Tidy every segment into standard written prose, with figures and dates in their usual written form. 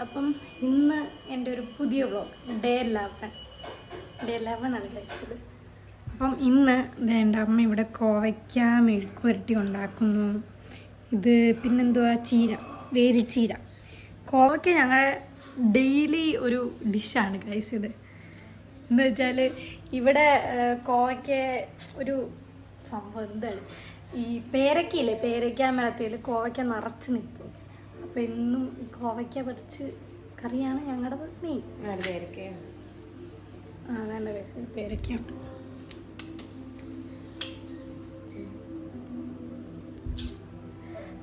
അപ്പം ഇന്ന് എൻ്റെ ഒരു പുതിയ വ്ളോഗ് ഡേ 11 ആണ് കഴിച്ചത്. അപ്പം ഇന്ന് എൻ്റെ അമ്മ ഇവിടെ കോവയ്ക്ക മെഴുക്കുവരട്ടി ഉണ്ടാക്കുന്നു. ഇത് പിന്നെന്തുവാ, വേലിച്ചീര. കോവയ്ക്ക ഞങ്ങളുടെ ഡെയിലി ഒരു ഡിഷാണ് കഴിച്ചത്. എന്ന് വെച്ചാൽ ഇവിടെ കോവയ്ക്ക ഒരു സംഭവം എന്താണ്, ഈ പേരക്കയില്ലേ, പേരയ്ക്ക മരത്തിൽ കോവയ്ക്ക നിറച്ച് നിൽക്കും. അപ്പം എന്നും കോവയ്ക്ക പറിച്ച് കറിയാണ് ഞങ്ങളുടെ മെയിൻ. പേരക്ക അതാണ് കഴിച്ചത്, പേരയ്ക്ക.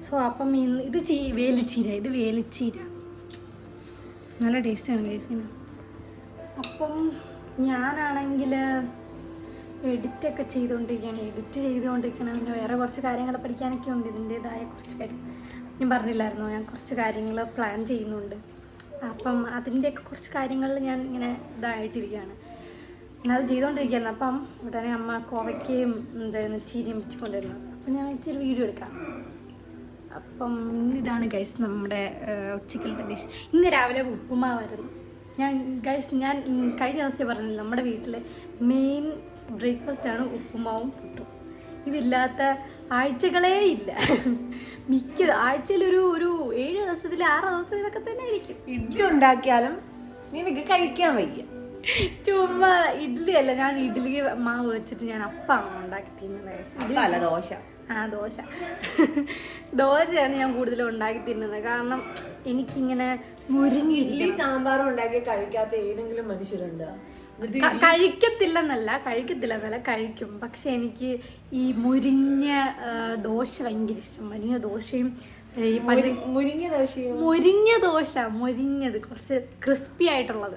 സോ അപ്പം ഇന്ന് ഇത് വേലിച്ചീര നല്ല ടേസ്റ്റാണ് കഴിച്ചത്. അപ്പം ഞാനാണെങ്കിൽ എഡിറ്റ് ചെയ്തുകൊണ്ടിരിക്കണം. പിന്നെ വേറെ കുറച്ച് കാര്യങ്ങൾ പഠിക്കാനൊക്കെ ഉണ്ട്. ഇതിൻ്റേതായ കുറച്ച് കാര്യം ഞാൻ പറഞ്ഞില്ലായിരുന്നോ, ഞാൻ കുറച്ച് കാര്യങ്ങൾ പ്ലാൻ ചെയ്യുന്നുണ്ട്. അപ്പം അതിൻ്റെയൊക്കെ കുറച്ച് കാര്യങ്ങളിൽ ഞാൻ ഇങ്ങനെ ഇതായിട്ടിരിക്കുകയാണ്. ഞാനത് ചെയ്തുകൊണ്ടിരിക്കുകയായിരുന്നു. അപ്പം ഉടനെ അമ്മ കോവയ്ക്കയും ചീരയും വെച്ചുകൊണ്ടിരുന്നത്. അപ്പം ഞാൻ വെച്ചൊരു വീഡിയോ എടുക്കാം. അപ്പം ഇന്നിതാണ് ഗൈസ് നമ്മുടെ ഉച്ചക്കലത്തെ ഡിഷ്. ഇന്ന് രാവിലെ ഉപ്പുമാവായിരുന്നു. ഞാൻ കഴിഞ്ഞ ദിവസം പറഞ്ഞില്ല, നമ്മുടെ വീട്ടിൽ മെയിൻ ബ്രേക്ക്ഫാസ്റ്റാണ് ഉപ്പുമാവും പുട്ടും. ഇതില്ലാത്ത ആഴ്ചകളേ ഇല്ല. ആഴ്ചയിലൊരു 7 ദിവസത്തിൽ 6 ദിവസം ഇതൊക്കെ തന്നെ ആയിരിക്കും. ഇഡ്ഡലി ഉണ്ടാക്കിയാലും നിനക്ക് കഴിക്കാൻ വയ്യ. ചുമ്മാ ഇഡ്ഡലി അല്ല, ഞാൻ ഇഡ്ഡലി മാവ് വെച്ചിട്ട് ഞാൻ അപ്പമാണ് ഉണ്ടാക്കി തിന്നുന്നത്. ദോശയാണ് ഞാൻ കൂടുതലും ഉണ്ടാക്കി തിന്നുന്നത്. കാരണം എനിക്കിങ്ങനെ മുരിഞ്ഞിരിക്കും. സാമ്പാറും ഉണ്ടാക്കി കഴിക്കാത്ത ഏതെങ്കിലും മനുഷ്യരുണ്ടോ? കഴിക്കത്തില്ലെന്നല്ല, കഴിക്കും. പക്ഷെ എനിക്ക് ഈ മുരിഞ്ഞ ദോശ ഭയങ്കര ഇഷ്ടം. മുരിഞ്ഞ ദോശയും മുരിഞ്ഞത് കുറച്ച് ക്രിസ്പി ആയിട്ടുള്ളത്,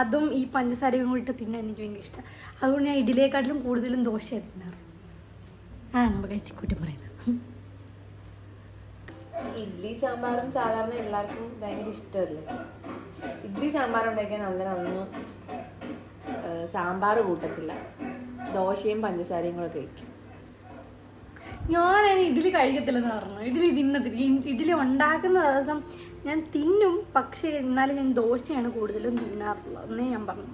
അതും ഈ പഞ്ചസാരയും കൂടിയിട്ട് തിന്നാൻ എനിക്ക് ഭയങ്കര ഇഷ്ടം. അതുകൊണ്ട് ഞാൻ ഇഡ്ഡലിയെക്കാട്ടിലും കൂടുതലും ദോശയാണ് തിന്നാറ്. നമ്മൾ കഴിച്ചിക്കുറ്റം പറയുന്നത്. ഇഡ്ഡലി സാമ്പാറും സാധാരണ എല്ലാവർക്കും ഭയങ്കര ഇഷ്ടമല്ലേ. ഇഡ്ഡലി സാമ്പാർ ഉണ്ടാക്കിയാൽ അന്ന് സാമ്പാർ കൂട്ടത്തില്ല, ദോശയും പഞ്ചസാരയും കൂടെ കഴിക്കും. ഞാൻ ഇഡ്ഡലി കഴിക്കത്തില്ലെന്ന് പറഞ്ഞു. ഇഡ്ഡലി ഉണ്ടാക്കുന്ന ദിവസം ഞാൻ തിന്നും, പക്ഷേ എന്നാലും ഞാൻ ദോശയാണ് കൂടുതലും തിന്നാറുള്ളത് എന്നേ ഞാൻ പറഞ്ഞു.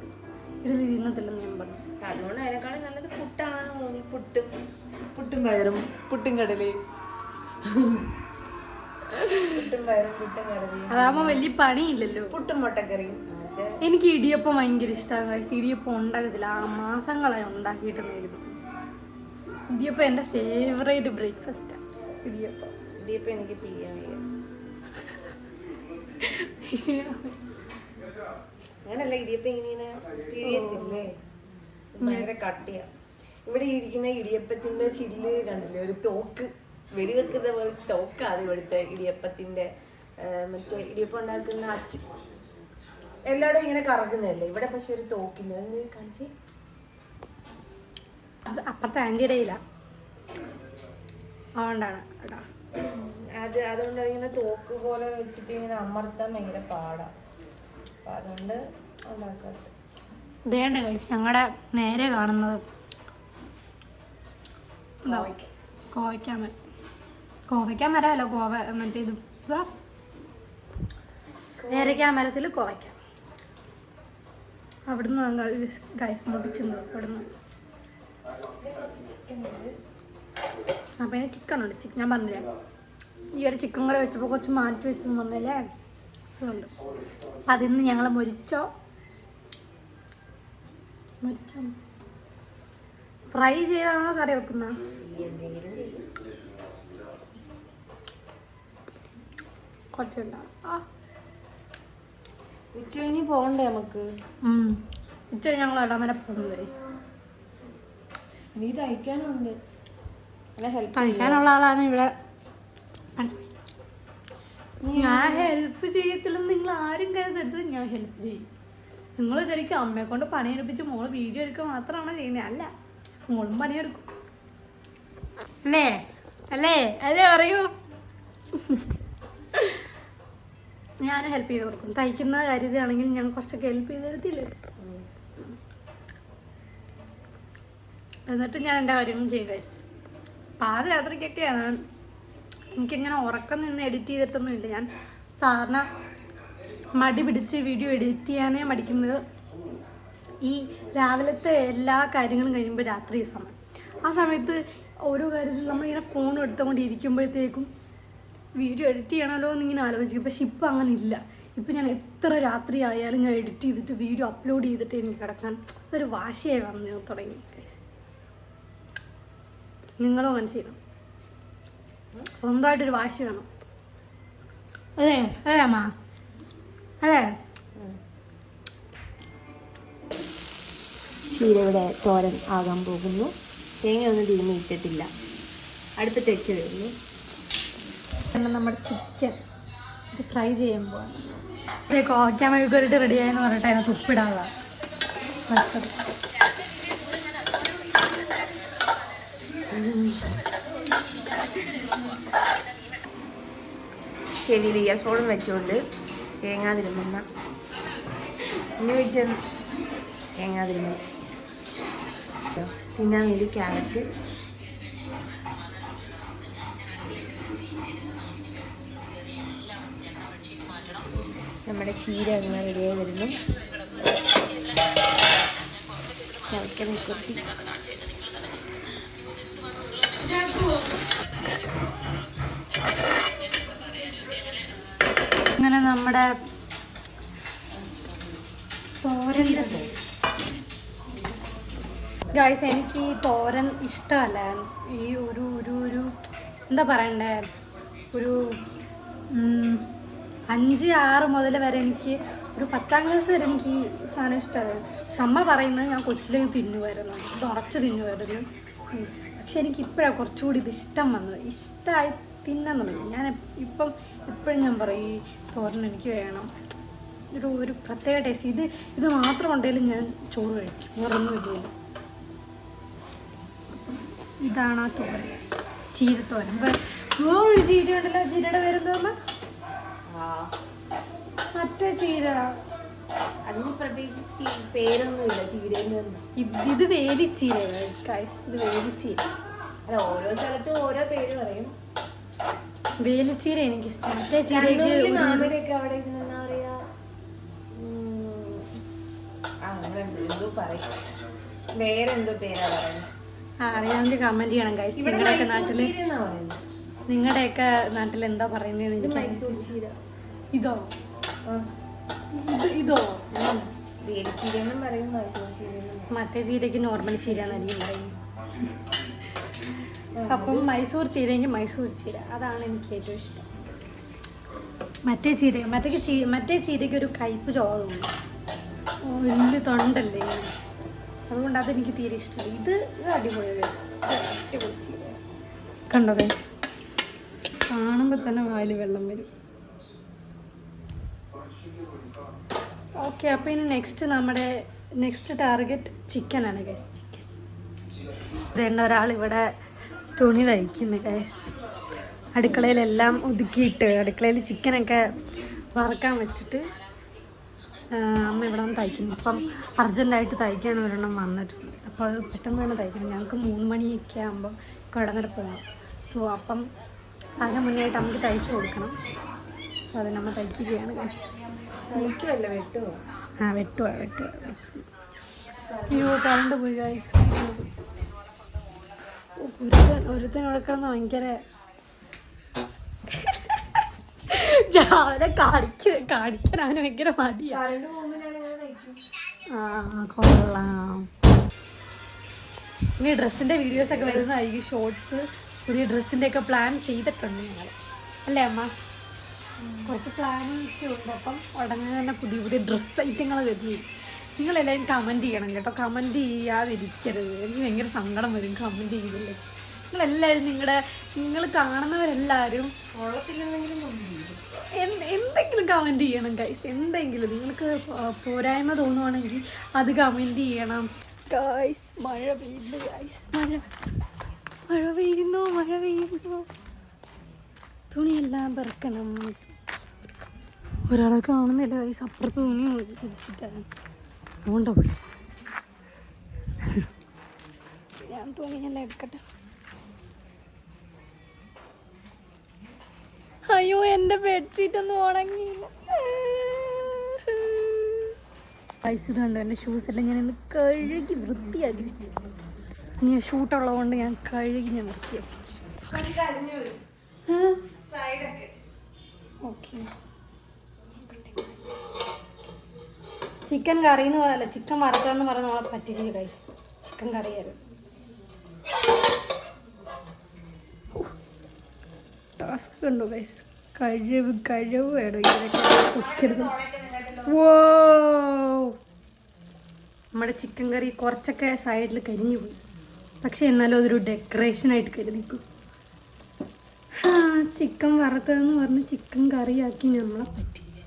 ഇഡ്ഡലി തിന്നത്തില്ലെന്ന് ഞാൻ പറഞ്ഞു. അതുകൊണ്ട് അതിനേക്കാളും നല്ലത് പുട്ടാണെന്ന് തോന്നി. പുട്ടും പയറും പുട്ടും കടലയും. അതാകുമ്പോ വലിയ പണിയില്ലല്ലോ. പുട്ടും മുട്ടക്കറിയും. എനിക്ക് ഇടിയപ്പം ഭയങ്കര ഇഷ്ടമാണ്. ഇടിയപ്പം ഉണ്ടാക്കത്തില്ല, മാസങ്ങളായി ഉണ്ടാക്കിയിട്ട് നേരുന്നു. ഇടിയപ്പം എൻ്റെ ഫേവറേറ്റ് ബ്രേക്ക്ഫാസ്റ്റാണ്. ഇടിയപ്പം എനിക്ക് പിഴിയാൻ വയ്യ. അങ്ങനല്ല, ഇടിയപ്പം ഇങ്ങനെ പിഴിയത്തില്ലേ, ഭയങ്കര കട്ടിയാ. ഇവിടെ ഇരിക്കുന്ന ഇടിയപ്പത്തിന്റെ ചില്ല് കണ്ടില്ലേ, ഒരു തോക്ക്, വെടിവെക്കുന്ന പോലെ തോക്കാണ് ഇവിടുത്തെ ഇടിയപ്പത്തിന്റെ. മറ്റേ ഇടിയപ്പം ഉണ്ടാക്കുന്ന അച്ച് എല്ലായിടും ഇങ്ങനെ കറങ്ങുന്നതല്ലേ, ഇവിടെ പക്ഷെ ഒരു തോക്കിന്റെ കാണിച്ച്. അത് അപ്പുറത്തെ ആൻറ്റിയുടെ ഇല്ല, അതുകൊണ്ടാണ് കേട്ടോ. അതുകൊണ്ട് ഇങ്ങനെ തോക്ക് പോലെ വെച്ചിട്ട് ഇങ്ങനെ അമർത്താൻ ഭയങ്കര പാടാ. അപ്പൊ അതുകൊണ്ട് ഉണ്ടാക്കാത്ത. ഇതേണ്ട കഴിച്ച് ഞങ്ങളുടെ നേരെ കാണുന്നത് കോവയ്ക്കാൻ മരമല്ല, മറ്റേ ഇത് പേരയ്ക്കാ മരത്തിൽ കോവയ്ക്ക. അവിടുന്ന് ഗൈസ് മുടിച്ചത് അവിടുന്ന്. അപ്പം ഇതിന് ചിക്കനുണ്ട്. ഞാൻ പറഞ്ഞില്ലേ, ഈ ഒരു ചിക്കൻ കറി വെച്ചപ്പോൾ കുറച്ച് മാറ്റി വെച്ചെന്ന് പറഞ്ഞല്ലേ, അതുകൊണ്ട് അതിന്ന് ഞങ്ങൾ മുരിച്ചോ ഫ്രൈ ചെയ്താണോ കറി വെക്കുന്ന? ഉച്ച കഴിഞ്ഞ് പോകണ്ടേ നമുക്ക്? ഉച്ച കഴിഞ്ഞ് ഞങ്ങൾ ഇടമര പോകുന്നത്. നീ തയ്ക്കാനുണ്ട്, തയ്ക്കാനുള്ള ആളാണ് ഇവിടെ. ഞാൻ ഹെൽപ്പ് ചെയ്യത്തില്ലെന്ന് നിങ്ങൾ ആരും കരുതരുത്. ഞാൻ ഹെൽപ്പ് ചെയ്യും. നിങ്ങൾ ശരിക്കും അമ്മയെ കൊണ്ട് പണിയെടുപ്പിച്ച് മോള് വീഡിയോ എടുക്കുക മാത്രമാണ് ചെയ്യുന്നത്. അല്ല, മോളും പണിയെടുക്കും. അല്ലേ പറയൂ. ഞാൻ ഹെൽപ്പ് ചെയ്ത് കൊടുക്കും. തയ്ക്കുന്ന കാര്യത്തിലാണെങ്കിൽ ഞാൻ കുറച്ചൊക്കെ ഹെൽപ്പ് ചെയ്ത് തരത്തില്ലേ. എന്നിട്ട് ഞാൻ എൻ്റെ കാര്യങ്ങളും ചെയ്യും ഗൈസ്. പാതിരാത്രിക്കൊക്കെയാണ്. എനിക്കിങ്ങനെ ഉറക്കം നിന്ന് എഡിറ്റ് ചെയ്തിട്ടൊന്നും ഇല്ല. ഞാൻ സാധാരണ മടി പിടിച്ച് വീഡിയോ എഡിറ്റ് ചെയ്യാനേ മടിക്കുന്നത് ഈ രാവിലത്തെ എല്ലാ കാര്യങ്ങളും കഴിയുമ്പോൾ രാത്രി സമയം. ആ സമയത്ത് ഓരോ കാര്യത്തിൽ നമ്മളിങ്ങനെ ഫോൺ എടുത്തുകൊണ്ട് ഇരിക്കുമ്പോഴത്തേക്കും വീഡിയോ എഡിറ്റ് ചെയ്യണമല്ലോ എന്നിങ്ങനെ ആലോചിക്കും. പക്ഷെ ഇപ്പം അങ്ങനെ ഇല്ല. ഇപ്പം ഞാൻ എത്ര രാത്രി ആയാലും ഞാൻ എഡിറ്റ് ചെയ്തിട്ട് വീഡിയോ അപ്ലോഡ് ചെയ്തിട്ട് എനിക്ക് കിടക്കാൻ അതൊരു വാശിയായി വന്നു തുടങ്ങി. നിങ്ങളും അങ്ങനെ ചെയ്യണം. സ്വന്തമായിട്ടൊരു വാശി വേണം. അതെ അതെ അമ്മ, അതെ. ചീര ഇവിടെ തോരൻ ആകാൻ പോകുന്നു. തേങ്ങ ഒന്നും തിരുമ്മി ഇട്ടിട്ടില്ല, അടുപ്പത്ത് വെച്ച് വരുന്നു. നമ്മുടെ ചിക്കൻ ഇത് ഫ്രൈ ചെയ്യാൻ പോവാണ്. കോവയ്ക്കാൻ മെഴുകുവരട്ടി റെഡിയായെന്ന് പറഞ്ഞിട്ട് അതിനകത്ത് ഉപ്പിടാതെ വെച്ചത്. ചെവിയിൽ ഇയർഫോണും വെച്ചുകൊണ്ട് തേങ്ങാതിരുമ്മ ഇനി വെച്ച് തേങ്ങാതിരുമ്മ തിന്നാൻ വേണ്ടി ക്യാരറ്റ്, നമ്മുടെ ചീര അങ്ങനെ റെഡിയായി വരുന്നു. ചവയ്ക്കാൻ കൊത്തി അങ്ങനെ നമ്മുടെ തോരൻ. ഗൈസ്, എനിക്ക് ഈ തോരൻ ഇഷ്ടമല്ല. ഈ ഒരു ഒരു ഒരു എന്താ പറയണ്ടേ, ഒരു 5-6 മുതൽ വരെ എനിക്ക്, ഒരു 10ാം ക്ലാസ് വരെ എനിക്ക് ഈ സാധനം ഇഷ്ടമായിരുന്നു. പക്ഷെ അമ്മ പറയുന്നത് ഞാൻ കൊച്ചിലേക്ക് തിന്നുമായിരുന്നു, ഇത് ഉറച്ച് തിന്നുമായിരുന്നു. പക്ഷെ എനിക്ക് ഇപ്പോഴാണ് കുറച്ചുകൂടി ഇത് ഇഷ്ടം വന്നത്, ഇഷ്ടമായി തിന്നാൻ തുടങ്ങി. ഞാൻ ഇപ്പോഴും ഞാൻ പറയും ഈ തോരൻ എനിക്ക് വേണം. ഒരു പ്രത്യേക ടേസ്റ്റ്. ഇത് മാത്രം ഉണ്ടെങ്കിലും ഞാൻ ചോറ് കഴിക്കും, വേറൊന്നും ഇല്ലല്ലോ. ഇതാണ് ആ തോരൻ, ചീരത്തോരൻ. ഒരു ചീര ഉണ്ടല്ലോ, ചീരയുടെ പേരെന്തോന്നാ? മറ്റേ ചീര. അതിന് പ്രത്യേകിച്ച് പേരൊന്നുമില്ല ചീരയിൽ. ഇത് വേലിച്ചീര. ഇത് വേലിച്ചീര. അല്ല, ഓരോ സ്ഥലത്തും ഓരോ പേര് പറയും. വേലിച്ചീര എനിക്കിഷ്ടം. മറ്റേ ചീരയ്ക്ക് മാമിയുടെയൊക്കെ അവിടെ എന്താ പറയാ, അങ്ങനെ എന്തോ പറയും, വേറെന്തോ പേരാ പറയുന്നത്. അറിയാമെങ്കിൽ കമന്റ് ചെയ്യണം ഗൈസ്. നിങ്ങളുടെയൊക്കെ നാട്ടിൽ എന്താ പറയുന്നത്? മൈസൂർ ചീര. ഇതോ ഇതോ വേലിച്ചീരന്നും പറയും, മൈസൂർ ചീര. മറ്റേ ചീരയ്ക്ക് നോർമൽ ചീര എന്നായിരിക്കും പറയുന്നത്. അപ്പം മൈസൂർ ചീരയെങ്കിൽ മൈസൂർ ചീര, അതാണ് എനിക്ക് ഏറ്റവും ഇഷ്ടം. മറ്റേ ചീരയ്ക്ക് ഒരു കയ്പ്പ് ചോവ തോന്നും, വലിയ തൊണ്ടല്ലേ, അതുകൊണ്ട് അതെനിക്ക് തീരെ ഇഷ്ടമല്ല. ഇത് അടിപൊളി ഗൈസ്, അടിപൊളി ചീര. കണ്ടോ ഗൈസ്, കാണുമ്പോൾ തന്നെ വായിൽ വെള്ളം വരും. ഓക്കെ, അപ്പോൾ ഇനി നമ്മുടെ നെക്സ്റ്റ് ടാർഗറ്റ് ചിക്കനാണ് ഗൈസ്. ചിക്കൻ ഇതന്നെ ഒരാളിവിടെ തുണി തയ്ക്കുന്നു ഗൈസ്. അടുക്കളയിലെല്ലാം ഒതുക്കിയിട്ട്, അടുക്കളയിൽ ചിക്കനൊക്കെ വറക്കാൻ വെച്ചിട്ട് അമ്മ ഇവിടെ വന്ന് തയ്ക്കുന്നു. അപ്പം അർജൻറ്റായിട്ട് തയ്ക്കാൻ ഒരെണ്ണം വന്നിട്ടുണ്ട്. അപ്പോൾ അത് പെട്ടെന്ന് തന്നെ തയ്ക്കണം. ഞങ്ങൾക്ക് 3 മണിയൊക്കെ ആകുമ്പോൾ കടന്നര പോകണം. സോ അപ്പം അതിന് മുന്നേയായിട്ട് നമുക്ക് തയ്ച്ചു കൊടുക്കണം. സോ അത് നമ്മൾ തയ്ക്കുകയാണ് ഗൈസ്. വെട്ടുവാ. അയ്യോ, കറണ്ട് പോയി ഗൈസ്. ഒരുത്തൻ ഉഴക്കുന്ന ഭയങ്കര രാവിലെ കാണിക്കാൻ അവന് ഭയങ്കര മടിയാണ്. കൊള്ളാം. ഇനി ഡ്രസ്സിന്റെ വീഡിയോസ് ഒക്കെ വരുന്നതായിരിക്കും, ഷോർട്സ്. പുതിയ ഡ്രസ്സിന്റെ ഒക്കെ പ്ലാൻ ചെയ്തിട്ടുണ്ട് ഞങ്ങൾ, അല്ലേ അമ്മ? കുറച്ച് പ്ലാനൊക്കെ ഉണ്ട്. അപ്പം ഉടനെ തന്നെ പുതിയ ഡ്രസ്സ് ഐറ്റങ്ങൾ വരുന്നു. നിങ്ങളെല്ലാവരും കമൻറ്റ് ചെയ്യണം കേട്ടോ. കമൻറ്റ് ചെയ്യാതിരിക്കരുത്, എനിക്ക് ഭയങ്കര സങ്കടം വരും കമൻറ്റ് ചെയ്തില്ലേ. നിങ്ങളെല്ലാവരും നിങ്ങൾ കാണുന്നവരെല്ലാവരും എന്തെങ്കിലും കമൻറ്റ് ചെയ്യണം ഗൈസ്. എന്തെങ്കിലും നിങ്ങൾക്ക് പോരായ്മ തോന്നുവാണെങ്കിൽ അത് കമൻറ്റ് ചെയ്യണം ഗൈസ്. മഴ പെയ്യുന്നു ഗൈസ്, മഴ പെയ്യുന്നു. തുണിയെല്ലാം പെറുക്കണം. ഒരാളെ കാണുന്നില്ല ഗൈസ്, അപ്പുറത്ത് തുണി വിരിച്ചിട്ടാണ്, അതുകൊണ്ടാ പോയി. ഞാൻ തുണിയെല്ലാം എടുക്കട്ടെ. അയ്യോ, എൻ്റെ ബെഡ്ഷീറ്റ് ഒന്നും ഉണങ്ങിയില്ല. പൈസ കണ്ടു. എൻ്റെ ഷൂസ് എല്ലാം ഞാൻ ഇന്ന് കഴുകി വൃത്തിയാക്കി വെച്ചു. ഇനി ഷൂട്ടുള്ളതുകൊണ്ട് ഞാൻ കഴുകി വൃത്തിയാക്കി വെച്ചു. ഓക്കെ. ചിക്കൻ കറി എന്ന് പറയല്ല, ചിക്കൻ വറുത്തതെന്ന് പറഞ്ഞ് നമ്മളെ പറ്റിച്ചു ഗൈസ്. ചിക്കൻ കറിയായിരുന്നു. ടാസ്ക് കണ്ടു ഗൈസ്. കഴിവ് വേണം ഇതൊക്കെ. ഓ, നമ്മുടെ ചിക്കൻ കറി കുറച്ചൊക്കെ സൈഡിൽ കരിഞ്ഞു പോയി. പക്ഷെ എന്നാലും അതൊരു ഡെക്കറേഷനായിട്ട് കരുതിക്കും. ചിക്കൻ വറുത്തതെന്ന് പറഞ്ഞ് ചിക്കൻ കറിയാക്കി നമ്മളെ പറ്റിച്ച്.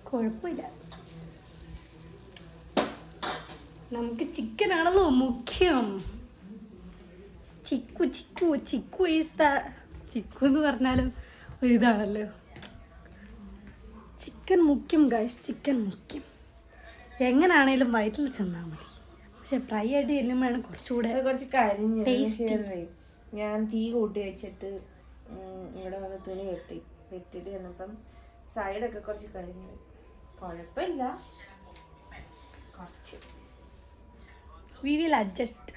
കുഴപ്പമില്ല, നമുക്ക് ചിക്കനാണല്ലോ മുഖ്യം. ചിക്കു ഈസ് ദ ചിക്കു എന്ന് പറഞ്ഞാലും ഒരിതാണല്ലോ. ചിക്കൻ മുഖ്യം ഗൈസ്, ചിക്കൻ മുഖ്യം. എങ്ങനാണേലും വയറ്റിൽ ചെന്നാൽ മതി. പക്ഷെ ഫ്രൈ ആയിട്ട് ചെല്ലുമ്പോഴാണ് കുറച്ചുകൂടെ കുറച്ച് കരിഞ്ഞ്. ഞാൻ തീ കൂട്ടി വെച്ചിട്ട് ഇവിടെ വന്ന് തുണി വെട്ടിട്ട് വന്നപ്പം സൈഡൊക്കെ കുറച്ച് കരിഞ്ഞു. കുഴപ്പമില്ല, കുറച്ച് വി വിൽ അഡ്ജസ്റ്റ്.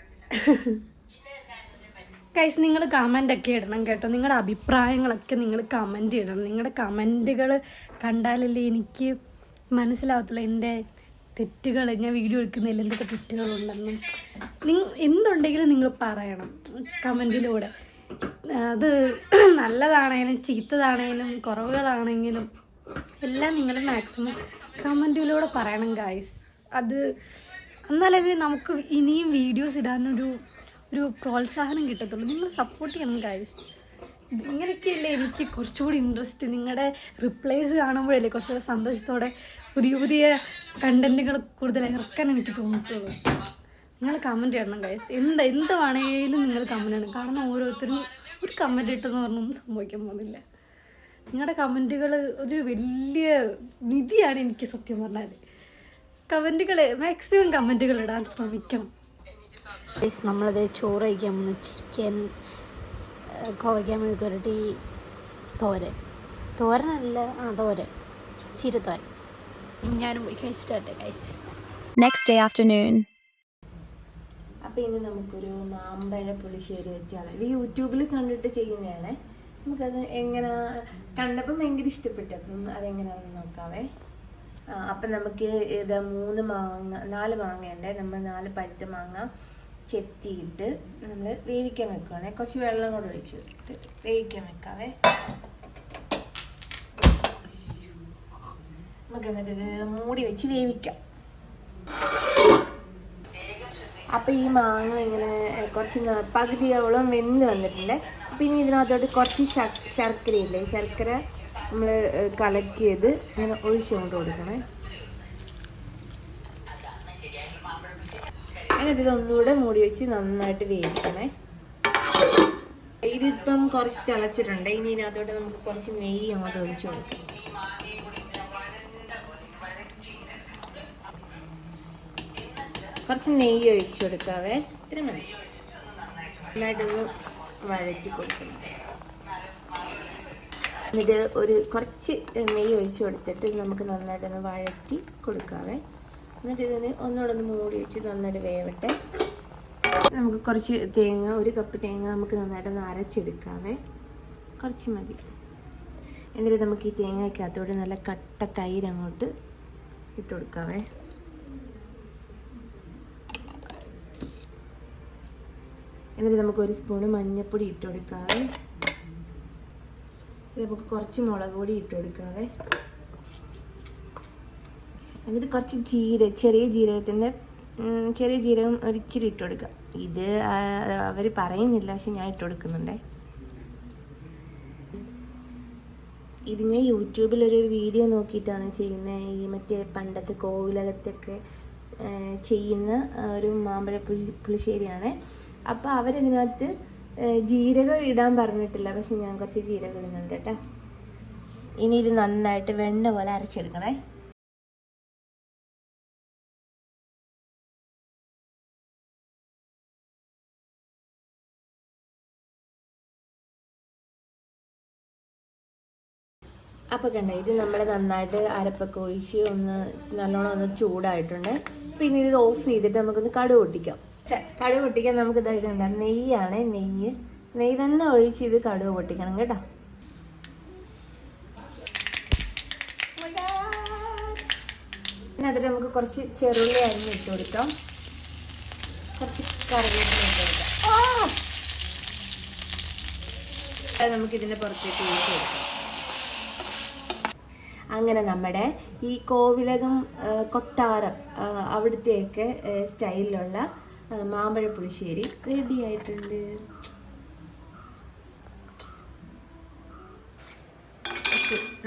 ഗൈസ്, നിങ്ങൾ കമൻ്റൊക്കെ ഇടണം കേട്ടോ. നിങ്ങളുടെ അഭിപ്രായങ്ങളൊക്കെ നിങ്ങൾ കമൻ്റ് ഇടണം. നിങ്ങളുടെ കമൻറ്റുകൾ കണ്ടാലല്ലേ എനിക്ക് മനസ്സിലാവത്തുള്ളൂ എൻ്റെ തെറ്റുകൾ. ഞാൻ വീഡിയോ എടുക്കുന്നതിൽ എന്തൊക്കെ തെറ്റുകളുണ്ടെന്നും എന്തുണ്ടെങ്കിലും നിങ്ങൾ പറയണം കമൻറ്റിലൂടെ. അത് നല്ലതാണേലും ചീത്തതാണേലും കുറവുകളാണെങ്കിലും എല്ലാം നിങ്ങൾ മാക്സിമം കമൻറ്റിലൂടെ പറയണം ഗൈസ്. അത് എന്നാലല്ലേ നമുക്ക് ഇനിയും വീഡിയോസ് ഇടാനൊരു പ്രോത്സാഹനം കിട്ടത്തുള്ളൂ. നിങ്ങൾ സപ്പോർട്ട് ചെയ്യണം ഗൈസ്. ഇങ്ങനെയൊക്കെയല്ലേ എനിക്ക് കുറച്ചുകൂടി ഇൻട്രസ്റ്റ്. നിങ്ങളുടെ റിപ്ലൈസ് കാണുമ്പോഴല്ലേ കുറച്ചുകൂടെ സന്തോഷത്തോടെ പുതിയ കണ്ടൻറ്റുകൾ കൂടുതൽ ഇറക്കാൻ എനിക്ക് തോന്നത്തുള്ളൂ. നിങ്ങൾ കമൻറ്റ് ചെയ്യണം ഗൈസ്. എന്ത് വേണേലും നിങ്ങൾ കമൻറ്റ് ചെയ്യണം. കാരണം ഓരോരുത്തരും ഒരു കമൻറ്റ് ഇട്ടെന്ന് പറഞ്ഞൊന്നും സംഭവിക്കാൻ പോകുന്നില്ല. നിങ്ങളുടെ കമൻറ്റുകൾ ഒരു വലിയ നിധിയാണ് എനിക്ക് സത്യം പറഞ്ഞാൽ. കമൻറ്റുകൾ മാക്സിമം കമൻറ്റുകൾ ഇടാൻ ശ്രമിക്കണം. നമ്മളത് ചോറ് കഴിക്കാൻ പോകുന്ന ചിക്കൻ, കോവയ്ക്കാൻ മെഴുക്കുരട്ടി, തോരനല്ല തോരൻ, ചീരത്തോരൻ. ഞാനും പോയി കഴിച്ചിട്ടെ ഗൈസ്. Next day afternoon. അപ്പം ഇനി നമുക്കൊരു മാമ്പഴ പുളിശ്ശേരി വെച്ചാൽ ഇത് യൂട്യൂബിൽ കണ്ടിട്ട് ചെയ്യുന്നതാണ്. നമുക്കത് എങ്ങനെ കണ്ടപ്പം ഭയങ്കര ഇഷ്ടപ്പെട്ടു. അപ്പം അതെങ്ങനെയാണെന്ന് നോക്കാവേ. അപ്പം നമുക്ക് ഇത് 4 മാങ്ങയുണ്ട്. നമ്മൾ 4 പഴുത്ത മാങ്ങ ചെത്തിയിട്ട് നമ്മൾ വേവിക്കാൻ വെക്കുവാണേ. കുറച്ച് വെള്ളം കൂടെ ഒഴിച്ച് വേവിക്കാൻ വെക്കാവേ. നമുക്ക് എന്നിട്ട് ഇത് മൂടി വെച്ച് വേവിക്കാം. അപ്പം ഈ മാങ്ങ ഇങ്ങനെ കുറച്ച് പകുതിയോളം വെന്ത് വന്നിട്ടുണ്ട്. അപ്പം ഇനി ഇതിനകത്തോട്ട് കുറച്ച് ശർക്കരയില്ലേ, ശർക്കര നമ്മൾ കലക്കിയത് ഇങ്ങനെ ഒഴിച്ചുകൊണ്ട് കൊടുക്കണേ. എന്നിട്ട് ഇതൊന്നുകൂടെ മൂടി വെച്ച് നന്നായിട്ട് വേവിക്കണേ. ഇതിപ്പം കുറച്ച് തിളച്ചിട്ടുണ്ട്. ഇനി ഇതിനകത്തോട്ട് നമുക്ക് കുറച്ച് നെയ്യ് അങ്ങോട്ട് ഒഴിച്ചു കൊടുക്കാം. കുറച്ച് നെയ്യ് ഒഴിച്ചു കൊടുക്കാവേ. ഇത്ര മതി. നന്നായിട്ടൊന്ന് വഴറ്റി കൊടുക്കണം. എന്നിട്ട് കുറച്ച് നെയ്യ് ഒഴിച്ചു കൊടുത്തിട്ട് നമുക്ക് നന്നായിട്ടൊന്ന് വഴറ്റി കൊടുക്കാവേ. എന്നിട്ട് ഇതിന് ഒന്നുകൂടെ മൂടി വെച്ച് നന്നായിട്ട് വേവട്ടെ. നമുക്ക് കുറച്ച് തേങ്ങ, 1 കപ്പ് തേങ്ങ നമുക്ക് നന്നായിട്ടൊന്ന് അരച്ചെടുക്കാവേ. കുറച്ച് മതി. എന്നിട്ട് നമുക്ക് ഈ തേങ്ങയ്ക്കകത്തോടെ നല്ല കട്ട തൈര് അങ്ങോട്ട് ഇട്ട് കൊടുക്കാവേ. എന്നിട്ട് നമുക്ക് 1 സ്പൂണ് മഞ്ഞൾപ്പൊടി ഇട്ട് കൊടുക്കാവേ. നമുക്ക് കുറച്ച് മുളക് പൊടി ഇട്ട് കൊടുക്കാവേ. എന്നിട്ട് കുറച്ച് ചെറിയ ജീരകം ഒരിച്ചിരി ഇട്ട് കൊടുക്കുക. ഇത് അവർ പറയുന്നില്ല, പക്ഷെ ഞാൻ ഇട്ട് കൊടുക്കുന്നുണ്ടേ. ഇത് ഞാൻ യൂട്യൂബിലൊരു വീഡിയോ നോക്കിയിട്ടാണ് ചെയ്യുന്നത്. ഈ മറ്റേ പണ്ടത്തെ കോവിലകത്തൊക്കെ ചെയ്യുന്ന ഒരു മാമ്പഴ പുളിശ്ശേരിയാണ്. അപ്പോൾ അവരിതിനകത്ത് ജീരകം ഇടാൻ പറഞ്ഞിട്ടില്ല, പക്ഷെ ഞാൻ കുറച്ച് ജീരകം ഇടുന്നുണ്ട് കേട്ടോ. ഇനി ഇത് നന്നായിട്ട് വെണ്ണ പോലെ അരച്ചെടുക്കണേ. അപ്പോൾ കണ്ട ഇത് നമ്മൾ നന്നായിട്ട് അരപ്പൊക്കെ ഒഴിച്ച് ഒന്ന് നല്ലോണം ഒന്ന് ചൂടായിട്ടുണ്ട്. പിന്നെ ഇത് ഓഫ് ചെയ്തിട്ട് നമുക്കൊന്ന് കടുക് പൊട്ടിക്കാം. കടുക് പൊട്ടിക്കാൻ നമുക്ക് ഇതുണ്ട്, നെയ്യാണ്. നെയ്യ് തന്നെ ഒഴിച്ച് ഇത് കടുക് പൊട്ടിക്കണം കേട്ടോ. പിന്നെ അതിൽ നമുക്ക് കുറച്ച് ചെറുള്ളി അരിഞ്ഞ് ഇട്ട് കൊടുക്കാം, കുറച്ച് കറിവേപ്പില ഇട്ട് കൊടുക്കാം. അത് നമുക്കിതിൻ്റെ പുറത്തേക്ക് ഒഴിച്ച് കൊടുക്കാം. അങ്ങനെ നമ്മുടെ ഈ കോവിലകം കൊട്ടാരം അവിടുത്തെയൊക്കെ സ്റ്റൈലിലുള്ള മാമ്പഴ പുളിശ്ശേരി റെഡി ആയിട്ടുണ്ട്.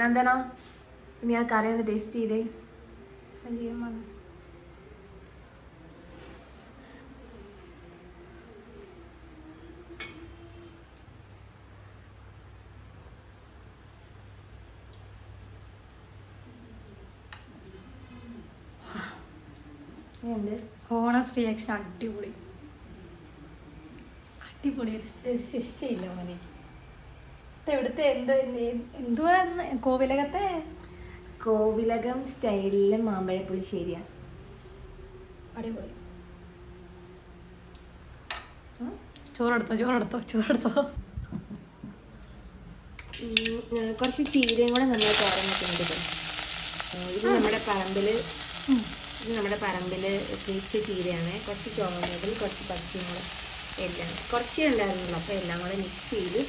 നന്ദന, ഇനി ആ കറി ഒന്ന് ടേസ്റ്റ് ചെയ്തേ. ഹോണസ്റ്റ് റിയാക്ഷൻ അടിപൊളി, ഒരു രക്ഷയില്ല മോനെ. ഇവിടുത്തെ എന്തുവാ കോവിലകം സ്റ്റൈലിലെ മാമ്പഴ പുളിശ്ശേരിയാണ്. അടിപൊളി. ചോറെടുത്തോ. കുറച്ച് ചീരയും കൂടെ നമ്മൾ തോരൻ വെക്കുന്നുണ്ട്. ഇത് നമ്മുടെ പറമ്പിൽ കിളിച്ച ചീരയാണ്. കുറച്ച് ചുവന്നതും കുറച്ച് പച്ചയും കൂടെ എല്ലാം കുറച്ചേ ഉണ്ടായിരുന്നുള്ളൂ. അപ്പോൾ എല്ലാം കൂടെ മിക്സ് ചെയ്ത്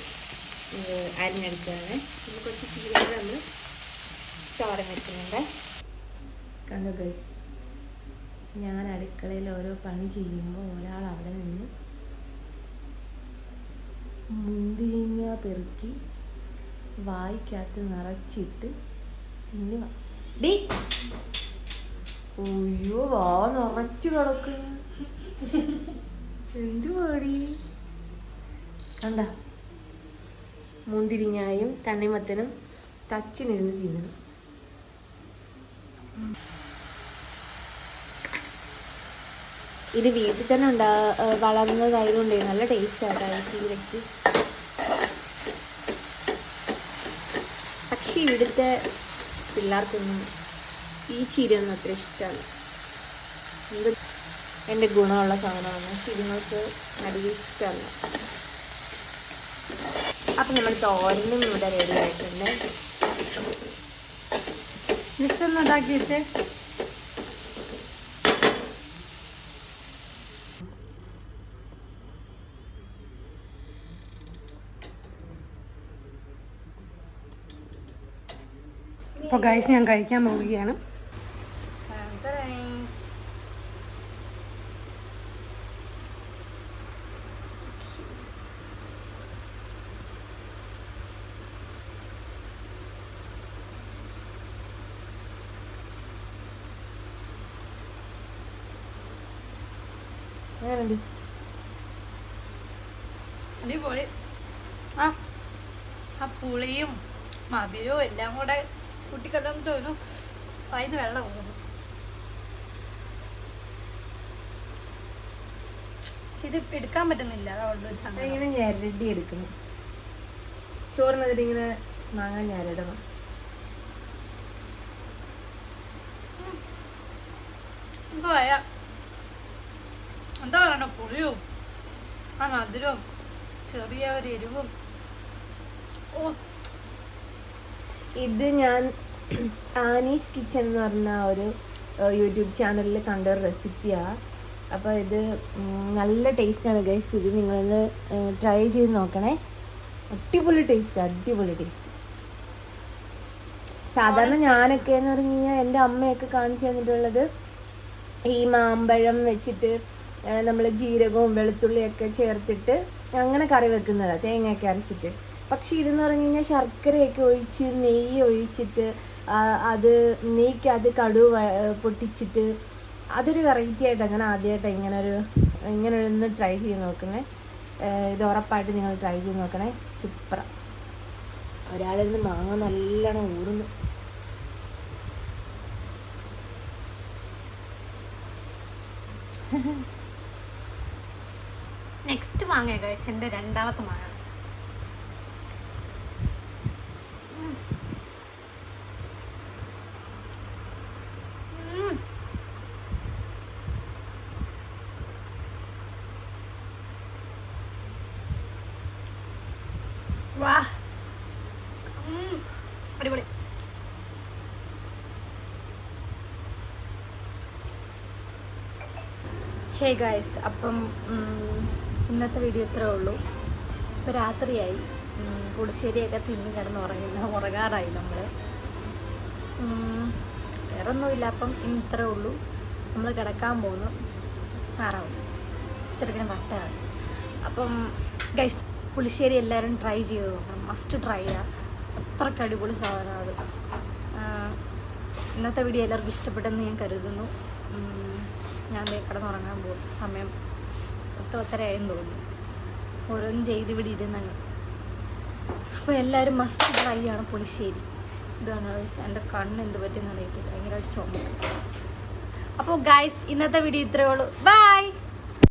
അരിഞ്ഞെടുക്കുകയാണ്. പിന്നെ കുറച്ച് ചീര കൂടെ നമ്മൾ തോരൻ വെക്കുന്നുണ്ട്. കണ്ടു ഗൈസ്, ഞാൻ അടുക്കളയിൽ ഓരോ പണി ചെയ്യുമ്പോൾ ഒരാൾ അവിടെ നിന്ന് മുന്തിരിങ്ങ പെറുക്കി വായിക്കകത്ത് നിറച്ചിട്ട് പിന്നെ അയ്യോ വാ നിറച്ച് കിടക്കുന്നു. എന്ത് പാടി കണ്ട, മുന്തിരിങ്ങായും തണ്ണിമത്തനും തച്ചിനിരുന്ന് തിന്നണം. ഇത് വീട്ടിൽ തന്നെ വളർന്നതായതുകൊണ്ട് നല്ല ടേസ്റ്റ് ആയിട്ടാണ് ചീരയ്ക്ക്. പക്ഷെ ഇവിടുത്തെ പിള്ളേർക്കൊന്നും ഈ ചീരയൊന്നും അത്ര ഇഷ്ടമല്ല. എൻ്റെ ഗുണമുള്ള സാധനമാണ്, ചീരങ്ങൾക്ക് അധികം ഇഷ്ടമല്ല. അപ്പം നമ്മൾ തോരനും ഇവിടെ റെഡി ആയിട്ടുണ്ട്. ജസ്റ്റ് ഒന്ന് ഉണ്ടാക്കി വെച്ചേ. അപ്പോൾ ഗൈസ് ഞാൻ കഴിക്കാൻ പോവുകയാണ്. അടിപൊളി. ആ പുളിയും മധുരവും എല്ലാം കൂടെ കുട്ടിക്കെല്ലാം ഒരു അതിന് വെള്ളം പോകുന്നു. പക്ഷെ ഇത് എടുക്കാൻ പറ്റുന്നില്ല, അതുകൊണ്ട് ഒരു സംഗതി. ഇങ്ങനെ ഞെരടി എടുക്കണം. ചോറിനതിൽ ഇങ്ങനെ മാങ്ങ ഞെരടണം. എന്താ പറയണ്ട, പുളിയും ആ മധുരവും ചെറിയ ഒരു എരിവും. ഇത് ഞാൻ ആനീസ് കിച്ചൺ എന്ന് പറഞ്ഞ ഒരു യൂട്യൂബ് ചാനലിൽ കണ്ടൊരു റെസിപ്പിയാണ്. അപ്പോൾ ഇത് നല്ല ടേസ്റ്റാണ് ഗൈസ്. ഇത് നിങ്ങളൊന്ന് ട്രൈ ചെയ്ത് നോക്കണേ. അടിപൊളി ടേസ്റ്റ്. സാധാരണ ഞാനൊക്കെ എന്ന് പറഞ്ഞു കഴിഞ്ഞാൽ എൻ്റെ അമ്മയൊക്കെ കാണിച്ചു തന്നിട്ടുള്ളത് ഈ മാമ്പഴം വെച്ചിട്ട് നമ്മൾ ജീരകവും വെളുത്തുള്ളിയൊക്കെ ചേർത്തിട്ട് അങ്ങനെ കറി വെക്കുന്നതാണ്, തേങ്ങയൊക്കെ അരച്ചിട്ട്. പക്ഷെ ഇതെന്ന് പറഞ്ഞു കഴിഞ്ഞാൽ ശർക്കരയൊക്കെ ഒഴിച്ച് നെയ്യ് ഒഴിച്ചിട്ട് അത് നെയ്ക്കകത്ത് കടുക് പൊട്ടിച്ചിട്ട് അതൊരു വെറൈറ്റി ആയിട്ട് അങ്ങനെ ആദ്യമായിട്ട് ഇങ്ങനെ ഒന്ന് ട്രൈ ചെയ്ത് നോക്കണേ. ഇത് ഉറപ്പായിട്ട് നിങ്ങൾ ട്രൈ ചെയ്ത് നോക്കണേ. സൂപ്പറാണ്. ഒരാളിൽ നിന്ന് മാങ്ങ നല്ലോണം ഊറുന്നു. നെക്സ്റ്റ് മാങ്ങ കഴിച്ച എൻ്റെ രണ്ടാമത്തെ മാങ്ങ. ഹേ ഗായ്സ്, അപ്പം ഇന്നത്തെ വീഡിയോ ഇത്രേ ഉള്ളൂ. ഇപ്പോൾ രാത്രിയായി, പുളിശ്ശേരിയൊക്കെ തിന്ന് ഉറങ്ങാറായി നമ്മൾ. വേറെ ഒന്നുമില്ല. അപ്പം ഇന്ന് ഇത്രേ ഉള്ളൂ. നമ്മൾ കിടക്കാൻ പോകുന്നു. ആറാവും ചെറുക്കനെ വട്ട. അപ്പം ഗൈസ്, പുളിശ്ശേരി എല്ലാവരും ട്രൈ ചെയ്ത് നോക്കണം. മസ്റ്റ് ട്രൈ ചെയ്യുക. അത്രയ്ക്ക് അടിപൊളി സാധനമാണ് അത്. ഇന്നത്തെ വീഡിയോ എല്ലാവർക്കും ഇഷ്ടപ്പെട്ടെന്ന് ഞാൻ കരുതുന്നു. ഞാൻ കിടന്നുറങ്ങാൻ പോകും. സമയം 10:10 തോന്നുന്നു. ഓരോന്നും ചെയ്ത് ഇവിടെ ഇരുന്നങ്ങ്. അപ്പോൾ എല്ലാവരും മസ്റ്റ് ട്രൈ ആണ് പുളിശ്ശേരി. ഇതാണ് എൻ്റെ കണ്ണ് എന്ത് പറ്റിയെന്ന് അറിയത്തില്ല, ഭയങ്കരമായിട്ട് ചുമക്കും. അപ്പോൾ ഗൈസ്, ഇന്നത്തെ വീഡിയോ ഇത്രയേ ഉള്ളൂ. ബൈ.